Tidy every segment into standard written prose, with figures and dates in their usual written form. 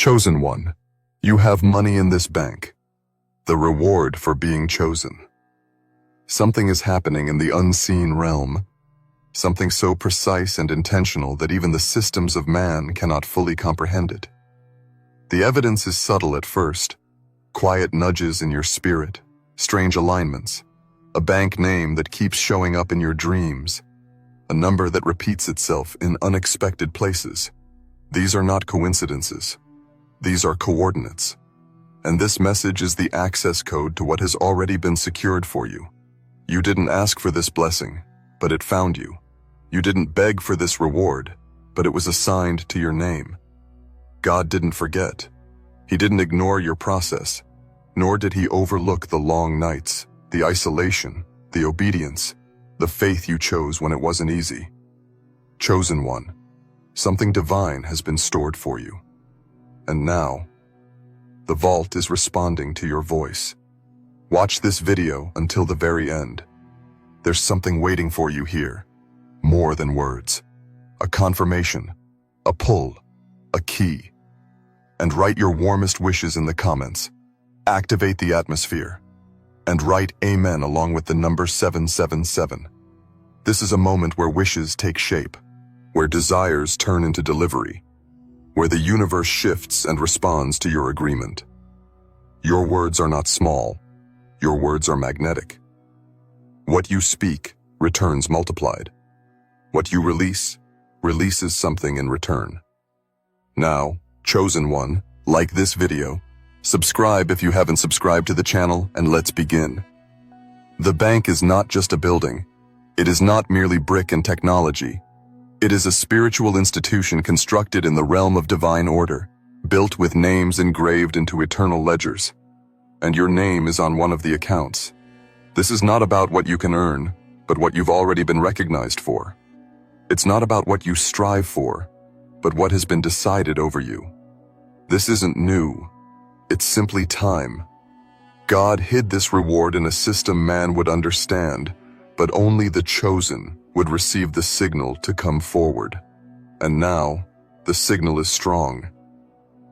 Chosen one, you have money in this bank. The reward for being chosen. Something is happening in the unseen realm, something so precise and intentional that even the systems of man cannot fully comprehend it. The evidence is subtle at first, quiet nudges in your spirit, strange alignments, a bank name that keeps showing up in your dreams, a number that repeats itself in unexpected places. These are not coincidences. These are coordinates. And this message is the access code to what has already been secured for you. You didn't ask for this blessing, but it found you. You didn't beg for this reward, but it was assigned to your name. God didn't forget. He didn't ignore your process, nor did he overlook the long nights, the isolation, the obedience, the faith you chose when it wasn't easy. Chosen one, something divine has been stored for you. And now, the vault is responding to your voice. Watch this video until the very end. There's something waiting for you here, more than words. A confirmation, a pull, a key. And write your warmest wishes in the comments. Activate the atmosphere. And write Amen along with the number 777. This is a moment where wishes take shape, where desires turn into delivery, where the universe shifts and responds to your agreement. Your words are not small. Your words are magnetic. What you speak returns multiplied. What you release releases something in return. Now, chosen one, like this video, subscribe if you haven't subscribed to the channel, and let's begin. The bank is not just a building. It is not merely brick and technology. It is a spiritual institution constructed in the realm of divine order, built with names engraved into eternal ledgers. And your name is on one of the accounts. This is not about what you can earn, but what you've already been recognized for. It's not about what you strive for, but what has been decided over you. This isn't new. It's simply time. God hid this reward in a system man would understand, but only the chosen would receive the signal to come forward. And now, the signal is strong.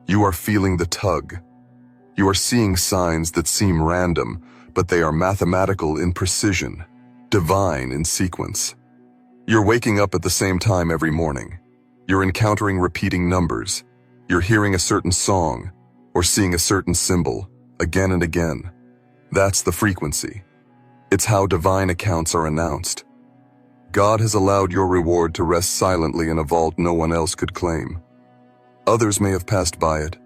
You are feeling the tug. You are seeing signs that seem random, but they are mathematical in precision, divine in sequence. You're waking up at the same time every morning. You're encountering repeating numbers. You're hearing a certain song, or seeing a certain symbol, again and again. That's the frequency. It's how divine accounts are announced. God has allowed your reward to rest silently in a vault no one else could claim. Others may have passed by it,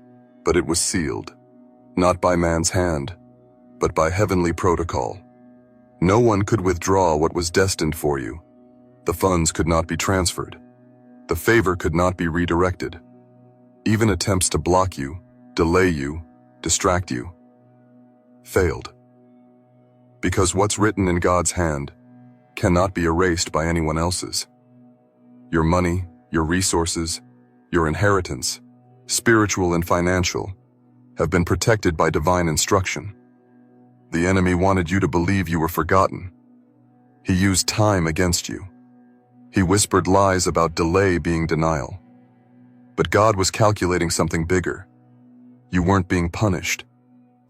but it was sealed, not by man's hand, but by heavenly protocol. No one could withdraw what was destined for you. The funds could not be transferred. The favor could not be redirected. Even attempts to block you, delay you, distract you, failed. Because what's written in God's hand cannot be erased by anyone else's. Your money, your resources, your inheritance, spiritual and financial, have been protected by divine instruction. The enemy wanted you to believe you were forgotten. He used time against you. He whispered lies about delay being denial. But God was calculating something bigger. You weren't being punished.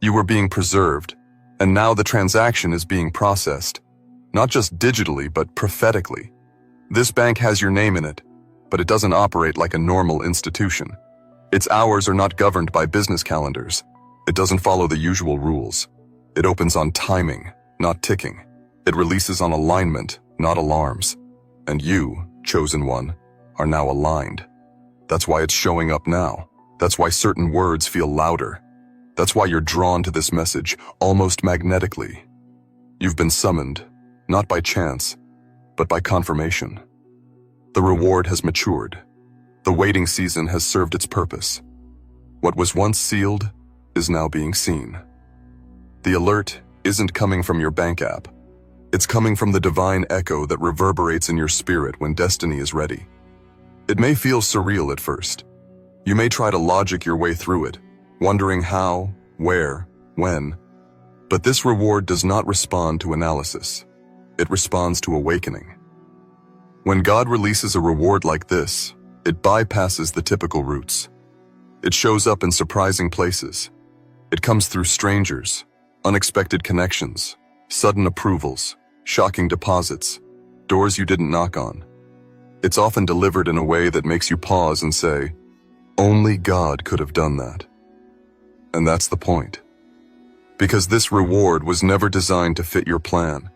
You were being preserved, and now the transaction is being processed. Not just digitally, but prophetically. This bank has your name in it, but it doesn't operate like a normal institution. Its hours are not governed by business calendars. It doesn't follow the usual rules. It opens on timing, not ticking. It releases on alignment, not alarms. And you, chosen one, are now aligned. That's why it's showing up now. That's why certain words feel louder. That's why you're drawn to this message, almost magnetically. You've been summoned, not by chance, but by confirmation. The reward has matured. The waiting season has served its purpose. What was once sealed is now being seen. The alert isn't coming from your bank app. It's coming from the divine echo that reverberates in your spirit when destiny is ready. It may feel surreal at first. You may try to logic your way through it, wondering how, where, when. But this reward does not respond to analysis. It responds to awakening. When God releases a reward like this, it bypasses the typical routes. It shows up in surprising places. It comes through strangers, unexpected connections, sudden approvals, shocking deposits, doors you didn't knock on. It's often delivered in a way that makes you pause and say, only God could have done that. And that's the point. Because this reward was never designed to fit your plan.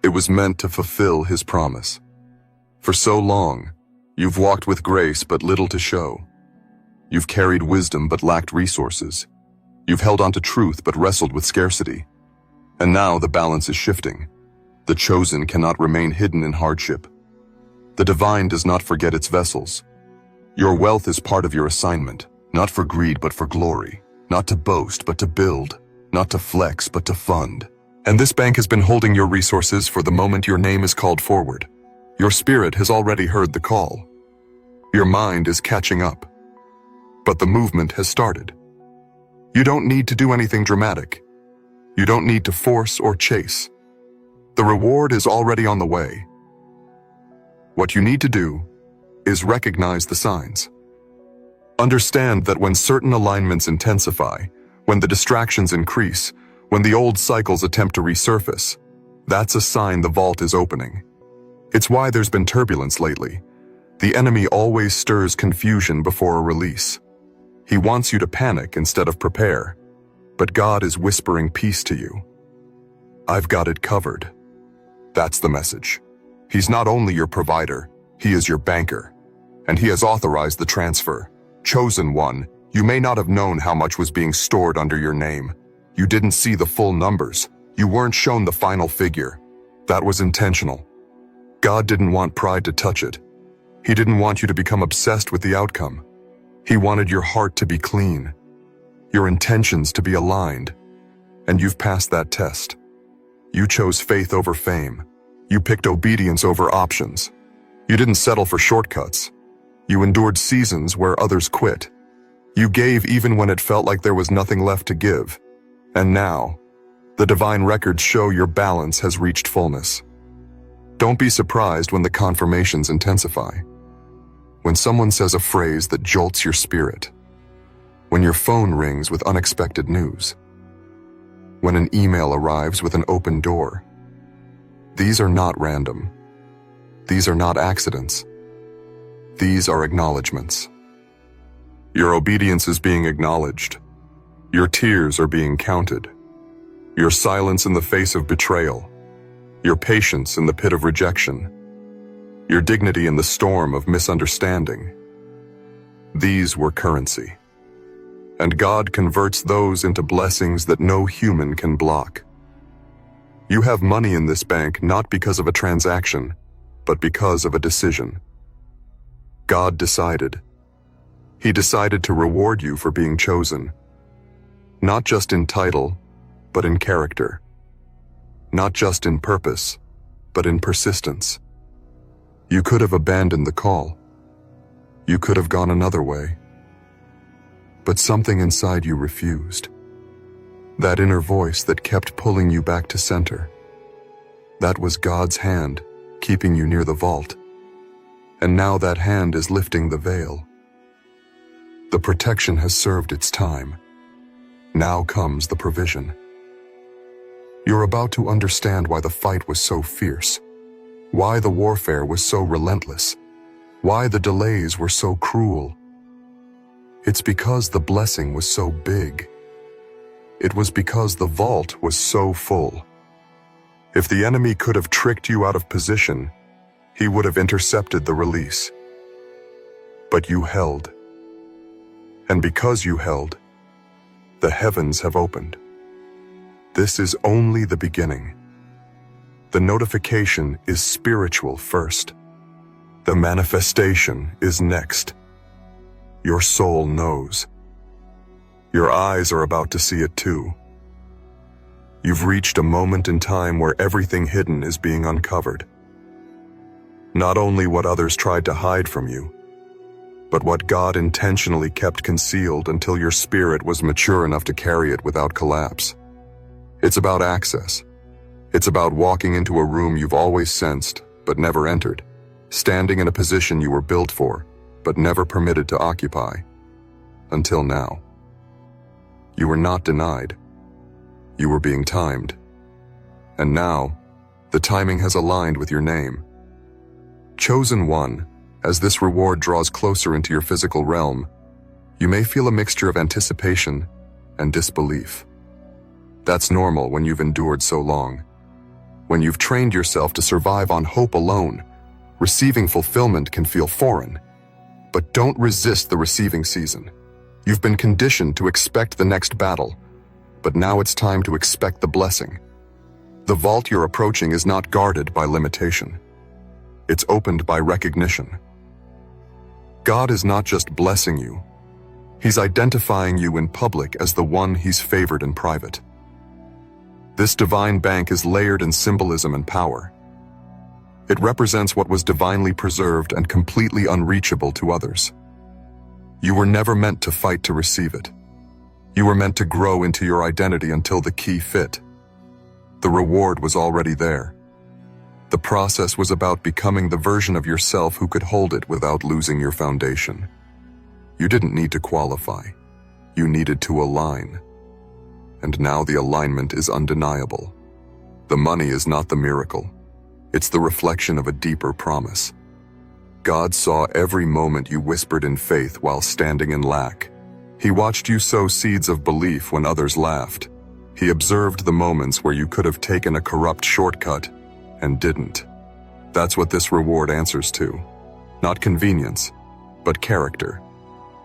It was meant to fulfill His promise. For so long, you've walked with grace but little to show. You've carried wisdom but lacked resources. You've held on to truth but wrestled with scarcity. And now the balance is shifting. The chosen cannot remain hidden in hardship. The divine does not forget its vessels. Your wealth is part of your assignment, not for greed but for glory, not to boast but to build, not to flex but to fund. And this bank has been holding your resources for the moment your name is called forward. Your spirit has already heard the call. Your mind is catching up. But the movement has started. You don't need to do anything dramatic. You don't need to force or chase. The reward is already on the way. What you need to do is recognize the signs. Understand that when certain alignments intensify, when the distractions increase, when the old cycles attempt to resurface, that's a sign the vault is opening. It's why there's been turbulence lately. The enemy always stirs confusion before a release. He wants you to panic instead of prepare. But God is whispering peace to you. I've got it covered. That's the message. He's not only your provider, He is your banker. And He has authorized the transfer. Chosen one, you may not have known how much was being stored under your name. You didn't see the full numbers. You weren't shown the final figure. That was intentional. God didn't want pride to touch it. He didn't want you to become obsessed with the outcome. He wanted your heart to be clean, your intentions to be aligned, and you've passed that test. You chose faith over fame. You picked obedience over options. You didn't settle for shortcuts. You endured seasons where others quit. You gave even when it felt like there was nothing left to give. And now, the divine records show your balance has reached fullness. Don't be surprised when the confirmations intensify. When someone says a phrase that jolts your spirit. When your phone rings with unexpected news. When an email arrives with an open door. These are not random. These are not accidents. These are acknowledgments. Your obedience is being acknowledged. Your tears are being counted. Your silence in the face of betrayal. Your patience in the pit of rejection. Your dignity in the storm of misunderstanding. These were currency. And God converts those into blessings that no human can block. You have money in this bank not because of a transaction, but because of a decision. God decided. He decided to reward you for being chosen. Not just in title, but in character. Not just in purpose, but in persistence. You could have abandoned the call. You could have gone another way. But something inside you refused. That inner voice that kept pulling you back to center. That was God's hand, keeping you near the vault. And now that hand is lifting the veil. The protection has served its time. Now comes the provision. You're about to understand why the fight was so fierce. Why the warfare was so relentless. Why the delays were so cruel. It's because the blessing was so big. It was because the vault was so full. If the enemy could have tricked you out of position, he would have intercepted the release. But you held. And because you held, the heavens have opened. This is only the beginning. The notification is spiritual first. The manifestation is next. Your soul knows. Your eyes are about to see it too. You've reached a moment in time where everything hidden is being uncovered. Not only what others tried to hide from you, but what God intentionally kept concealed until your spirit was mature enough to carry it without collapse. It's about access. It's about walking into a room you've always sensed, but never entered, standing in a position you were built for, but never permitted to occupy. until now. You were not denied. You were being timed. And now, the timing has aligned with your name. Chosen one, as this reward draws closer into your physical realm, you may feel a mixture of anticipation and disbelief. That's normal when you've endured so long. When you've trained yourself to survive on hope alone, receiving fulfillment can feel foreign. But don't resist the receiving season. You've been conditioned to expect the next battle, but now it's time to expect the blessing. The vault you're approaching is not guarded by limitation. It's opened by recognition. God is not just blessing you. He's identifying you in public as the one he's favored in private. This divine bank is layered in symbolism and power. It represents what was divinely preserved and completely unreachable to others. You were never meant to fight to receive it. You were meant to grow into your identity until the key fit. The reward was already there. The process was about becoming the version of yourself who could hold it without losing your foundation. You didn't need to qualify. You needed to align. And now the alignment is undeniable. The money is not the miracle. It's the reflection of a deeper promise. God saw every moment you whispered in faith while standing in lack. He watched you sow seeds of belief when others laughed. He observed the moments where you could have taken a corrupt shortcut and didn't. That's what this reward answers to. Not convenience, but character.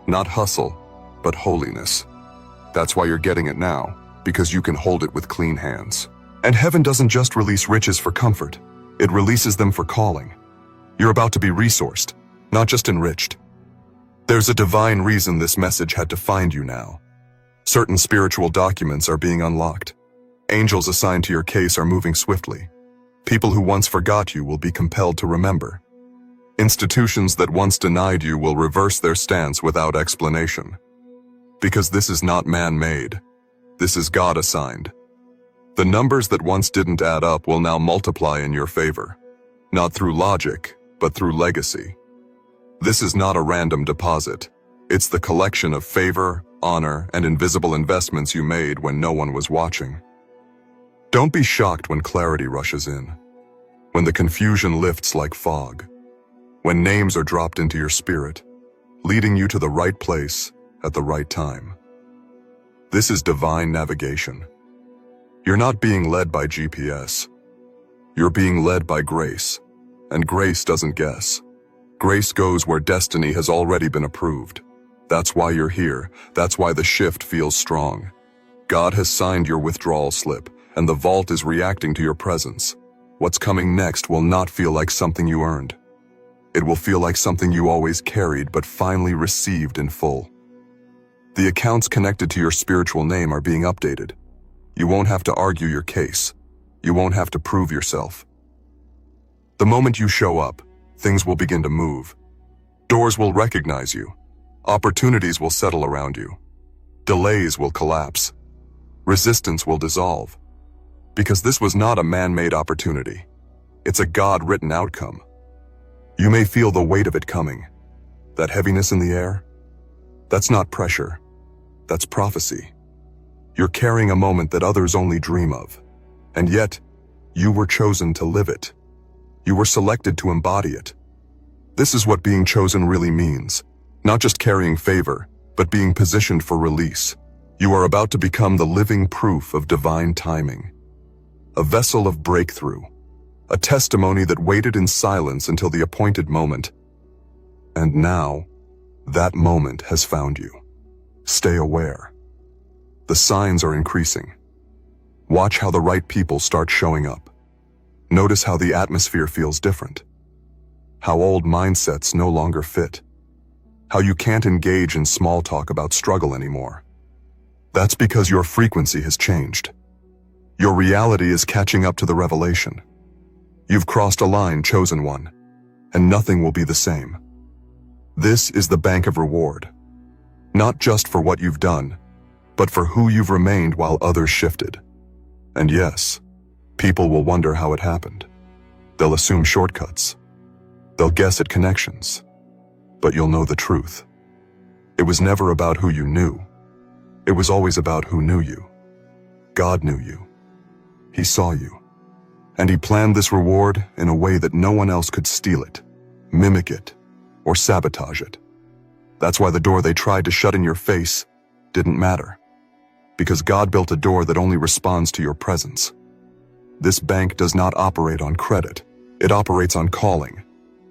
Not hustle, but holiness. That's why you're getting it now, because you can hold it with clean hands. And heaven doesn't just release riches for comfort. It releases them for calling. You're about to be resourced, not just enriched. There's a divine reason this message had to find you now. Certain spiritual documents are being unlocked. Angels assigned to your case are moving swiftly. People who once forgot you will be compelled to remember. Institutions that once denied you will reverse their stance without explanation. Because this is not man-made. This is God-assigned. The numbers that once didn't add up will now multiply in your favor. Not through logic, but through legacy. This is not a random deposit. It's the collection of favor, honor, and invisible investments you made when no one was watching. Don't be shocked when clarity rushes in. When the confusion lifts like fog. When names are dropped into your spirit, leading you to the right place at the right time. This is divine navigation. You're not being led by GPS. You're being led by grace. And grace doesn't guess. Grace goes where destiny has already been approved. That's why you're here. That's why the shift feels strong. God has signed your withdrawal slip, and the vault is reacting to your presence. What's coming next will not feel like something you earned. It will feel like something you always carried but finally received in full. The accounts connected to your spiritual name are being updated. You won't have to argue your case. You won't have to prove yourself. The moment you show up, things will begin to move. Doors will recognize you. Opportunities will settle around you. Delays will collapse. Resistance will dissolve. Because this was not a man-made opportunity. It's a God-written outcome. You may feel the weight of it coming. That heaviness in the air? That's not pressure. That's prophecy. You're carrying a moment that others only dream of. And yet, you were chosen to live it. You were selected to embody it. This is what being chosen really means. Not just carrying favor, but being positioned for release. You are about to become the living proof of divine timing. A vessel of breakthrough. A testimony that waited in silence until the appointed moment. And now, that moment has found you. Stay aware. The signs are increasing. Watch how the right people start showing up. Notice how the atmosphere feels different. How old mindsets no longer fit. How you can't engage in small talk about struggle anymore. That's because your frequency has changed. Your reality is catching up to the revelation. You've crossed a line, chosen one, and nothing will be the same. This is the bank of reward. Not just for what you've done, but for who you've remained while others shifted. And yes, people will wonder how it happened. They'll assume shortcuts. They'll guess at connections. But you'll know the truth. It was never about who you knew. It was always about who knew you. God knew you. He saw you. And he planned this reward in a way that no one else could steal it, mimic it, or sabotage it. That's why the door they tried to shut in your face didn't matter. Because God built a door that only responds to your presence. This bank does not operate on credit. It operates on calling.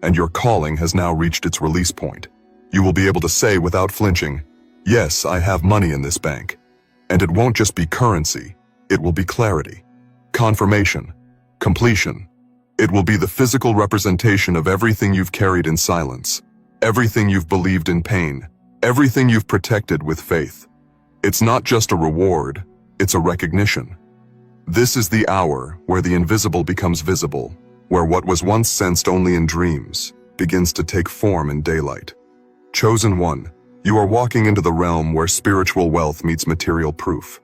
And your calling has now reached its release point. You will be able to say without flinching, yes, I have money in this bank. And it won't just be currency. It will be clarity, confirmation, completion. It will be the physical representation of everything you've carried in silence, everything you've believed in pain, everything you've protected with faith. It's not just a reward, it's a recognition. This is the hour where the invisible becomes visible, where what was once sensed only in dreams begins to take form in daylight. Chosen one, you are walking into the realm where spiritual wealth meets material proof.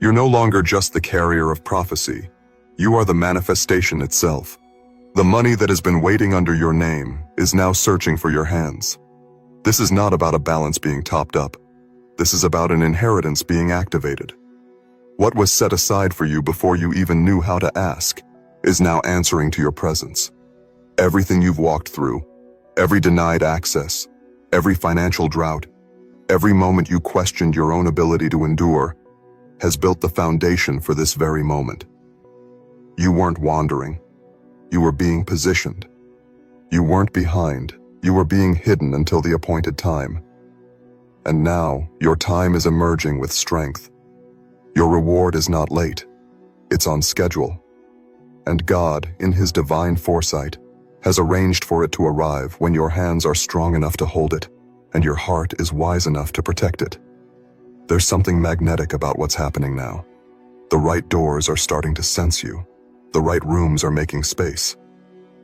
You're no longer just the carrier of prophecy. You are the manifestation itself. The money that has been waiting under your name is now searching for your hands. This is not about a balance being topped up. This is about an inheritance being activated. What was set aside for you before you even knew how to ask is now answering to your presence. Everything you've walked through, every denied access, every financial drought, every moment you questioned your own ability to endure, has built the foundation for this very moment. You weren't wandering. You were being positioned. You weren't behind. You were being hidden until the appointed time. And now, your time is emerging with strength. Your reward is not late. It's on schedule. And God, in His divine foresight, has arranged for it to arrive when your hands are strong enough to hold it, and your heart is wise enough to protect it. There's something magnetic about what's happening now. The right doors are starting to sense you. The right rooms are making space.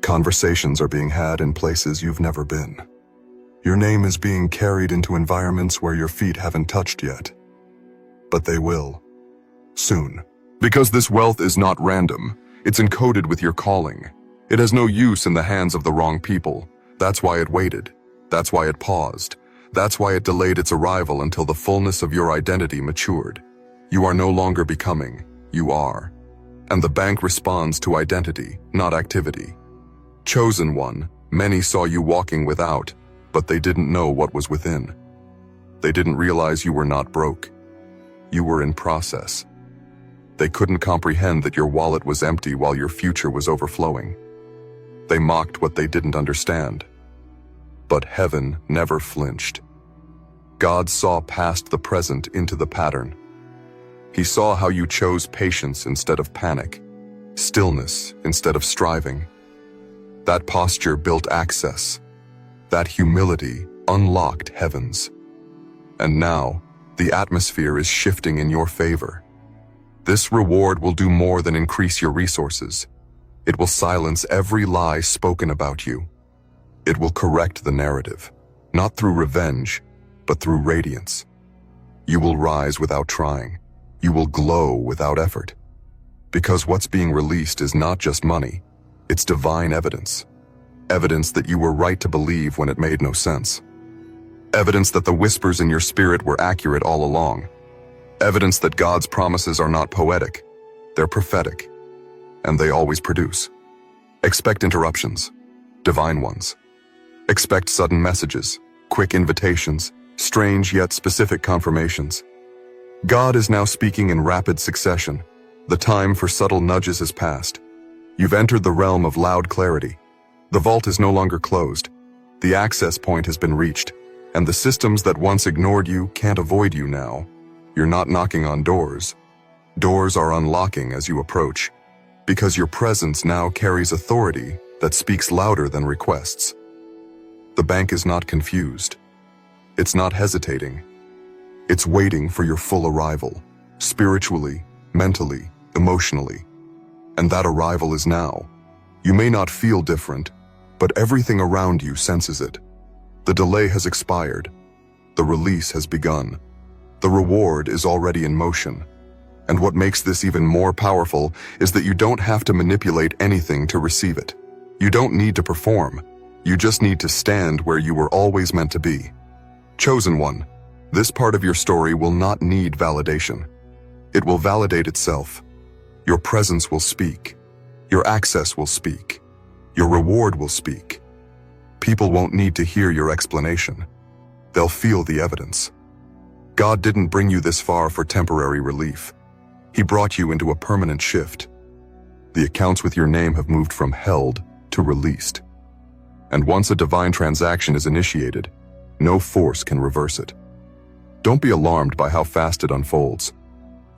Conversations are being had in places you've never been. Your name is being carried into environments where your feet haven't touched yet. But they will. Soon. Because this wealth is not random. It's encoded with your calling. It has no use in the hands of the wrong people. That's why it waited. That's why it paused. That's why it delayed its arrival until the fullness of your identity matured. You are no longer becoming. You are. And the bank responds to identity, not activity. Chosen one, many saw you walking without, but they didn't know what was within. They didn't realize you were not broke. You were in process. They couldn't comprehend that your wallet was empty while your future was overflowing. They mocked what they didn't understand. But heaven never flinched. God saw past the present into the pattern. He saw how you chose patience instead of panic, stillness instead of striving. That posture built access. That humility unlocked heavens. And now, the atmosphere is shifting in your favor. This reward will do more than increase your resources. It will silence every lie spoken about you. It will correct the narrative, not through revenge, but through radiance. You will rise without trying. You will glow without effort. Because what's being released is not just money, it's divine evidence. Evidence that you were right to believe when it made no sense. Evidence that the whispers in your spirit were accurate all along. Evidence that God's promises are not poetic, they're prophetic, and they always produce. Expect interruptions, divine ones. Expect sudden messages, quick invitations, strange yet specific confirmations. God is now speaking in rapid succession. The time for subtle nudges has passed. You've entered the realm of loud clarity. The vault is no longer closed. The access point has been reached, and the systems that once ignored you can't avoid you now. You're not knocking on doors. Doors are unlocking as you approach, because your presence now carries authority that speaks louder than requests. The bank is not confused. It's not hesitating. It's waiting for your full arrival, spiritually, mentally, emotionally. And that arrival is now. You may not feel different, but everything around you senses it. The delay has expired. The release has begun. The reward is already in motion. And what makes this even more powerful is that you don't have to manipulate anything to receive it. You don't need to perform. You just need to stand where you were always meant to be. Chosen one, This part of your story will not need validation. It will validate itself. Your presence will speak. Your access will speak. Your reward will speak. People won't need to hear your explanation. They'll feel the evidence. God didn't bring you this far for temporary relief. He brought you into a permanent shift. The accounts with your name have moved from held to released. And once a divine transaction is initiated, no force can reverse it. Don't be alarmed by how fast it unfolds.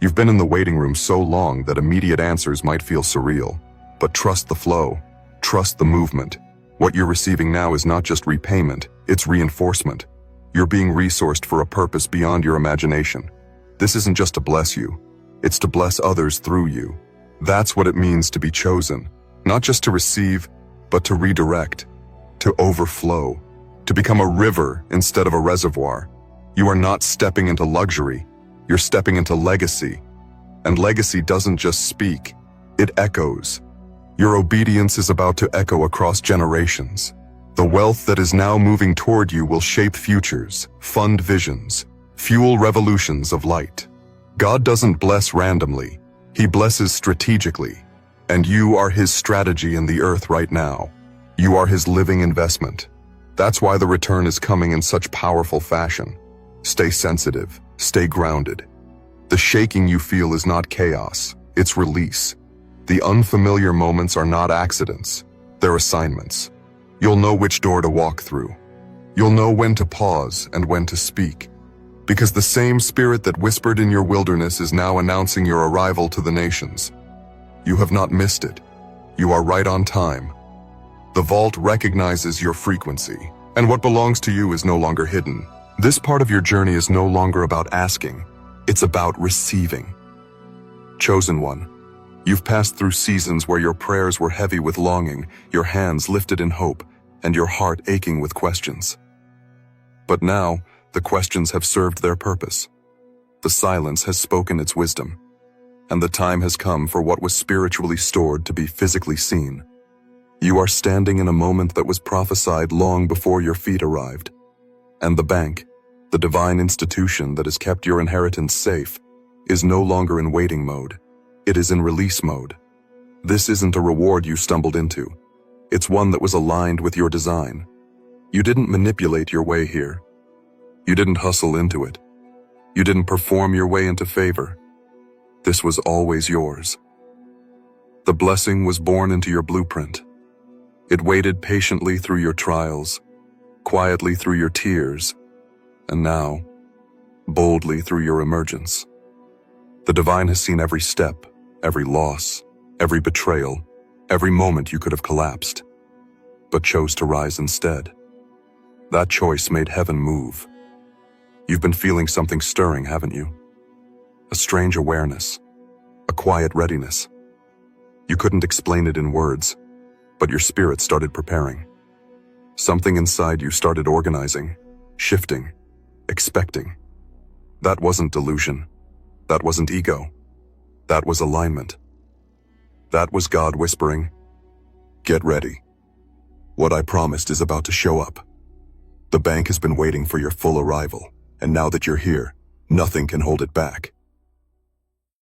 You've been in the waiting room so long that immediate answers might feel surreal. But trust the flow. Trust the movement. What you're receiving now is not just repayment, it's reinforcement. You're being resourced for a purpose beyond your imagination. This isn't just to bless you, it's to bless others through you. That's what it means to be chosen. Not just to receive, but to redirect, to overflow, to become a river instead of a reservoir. You are not stepping into luxury, you're stepping into legacy. And legacy doesn't just speak, it echoes. Your obedience is about to echo across generations. The wealth that is now moving toward you will shape futures, fund visions, fuel revolutions of light. God doesn't bless randomly, He blesses strategically. And you are His strategy in the earth right now. You are His living investment. That's why the return is coming in such powerful fashion. Stay sensitive, stay grounded. The shaking you feel is not chaos, it's release. The unfamiliar moments are not accidents, they're assignments. You'll know which door to walk through. You'll know when to pause and when to speak. Because the same spirit that whispered in your wilderness is now announcing your arrival to the nations. You have not missed it. You are right on time. The vault recognizes your frequency, and what belongs to you is no longer hidden. This part of your journey is no longer about asking, it's about receiving. Chosen one, you've passed through seasons where your prayers were heavy with longing, your hands lifted in hope, and your heart aching with questions. But now, the questions have served their purpose. The silence has spoken its wisdom, and the time has come for what was spiritually stored to be physically seen. You are standing in a moment that was prophesied long before your feet arrived. And the bank, the divine institution that has kept your inheritance safe, is no longer in waiting mode. It is in release mode. This isn't a reward you stumbled into. It's one that was aligned with your design. You didn't manipulate your way here. You didn't hustle into it. You didn't perform your way into favor. This was always yours. The blessing was born into your blueprint. It waited patiently through your trials, quietly through your tears, and now, boldly through your emergence. The divine has seen every step, every loss, every betrayal, every moment you could have collapsed, but chose to rise instead. That choice made heaven move. You've been feeling something stirring, haven't you? A strange awareness, a quiet readiness. You couldn't explain it in words, but your spirit started preparing. Something inside you started organizing, shifting, expecting. That wasn't delusion. That wasn't ego. That was alignment. That was God whispering, "Get ready. What I promised is about to show up." The bank has been waiting for your full arrival, and now that you're here, nothing can hold it back.